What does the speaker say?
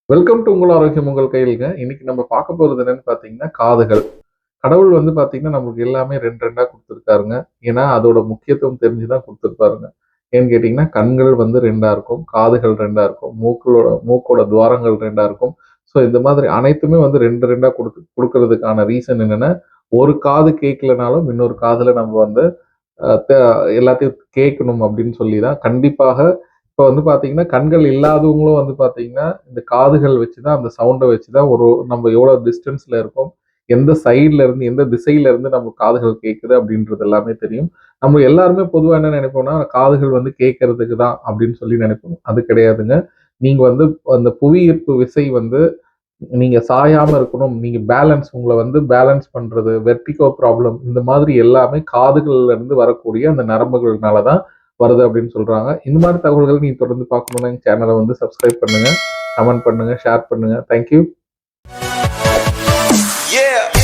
Welcome to உங்கள் ஆரோக்கியம் உங்கள் கையிலுங்க. இன்னைக்கு நம்ம பார்க்க போறது என்னன்னு பார்த்தீங்கன்னா, காதுகள். கடவுள் வந்து பார்த்தீங்கன்னா, நமக்கு எல்லாமே 2 2 குடுத்துருக்காருங்க. ஏன்னா, அதோட முக்கியத்துவம் தெரிஞ்சு தான் குடுத்துருப்பாருங்க. ஏன்னு கேட்டீங்கன்னா, கண்கள் வந்து 2 இருக்கும், காதுகள் 2 இருக்கும், மூக்கோட துவாரங்கள் 2 இருக்கும். ஸோ இந்த மாதிரி அனைத்துமே வந்து 2 2 குடுக்கறதுக்கான ரீசன் என்னன்னா, ஒரு காது கேட்கலனாலும் இன்னொரு காதுல நம்ம வந்து அ த எல்லாத்தையும் கேட்கணும் அப்படின்னு சொல்லி தான் கண்டிப்பாக இப்ப வந்து பார்த்தீங்கன்னா, கண்கள் இல்லாதவங்களும் வந்து பார்த்தீங்கன்னா, இந்த காதுகள் வச்சு தான் அந்த சவுண்ட வச்சு தான் நம்ம எவ்வளோ டிஸ்டன்ஸ்ல இருக்கோம், எந்த சைட்ல இருந்து, எந்த திசையில இருந்து நம்ம காதுகள் கேட்குது அப்படின்றது எல்லாமே தெரியும். நம்ம எல்லாருமே பொதுவா என்ன நினைப்போம்னா, காதுகள் வந்து கேட்கறதுக்கு தான் அப்படின்னு சொல்லி நினைப்போம். அது கிடையாதுங்க. நீங்க வந்து அந்த புவி ஈர்ப்பு விசை வந்து நீங்க சாயாம இருக்கணும். நீங்க உங்கள வந்து பேலன்ஸ் பண்றது, வெர்டிகோ ப்ராப்ளம் இந்த மாதிரி எல்லாமே காதுகள்ல இருந்து வரக்கூடிய அந்த நரம்புகள்னால தான் வருது அப்படின்னு சொல்றாங்க. இந்த மாதிரி தகவல்கள் நீங்க தொடர்ந்து பார்க்கணும்னா எங்க சேனல வந்து சப்ஸ்கிரைப் பண்ணுங்க, கமெண்ட் பண்ணுங்க, ஷேர் பண்ணுங்க. Thank you. Yeah.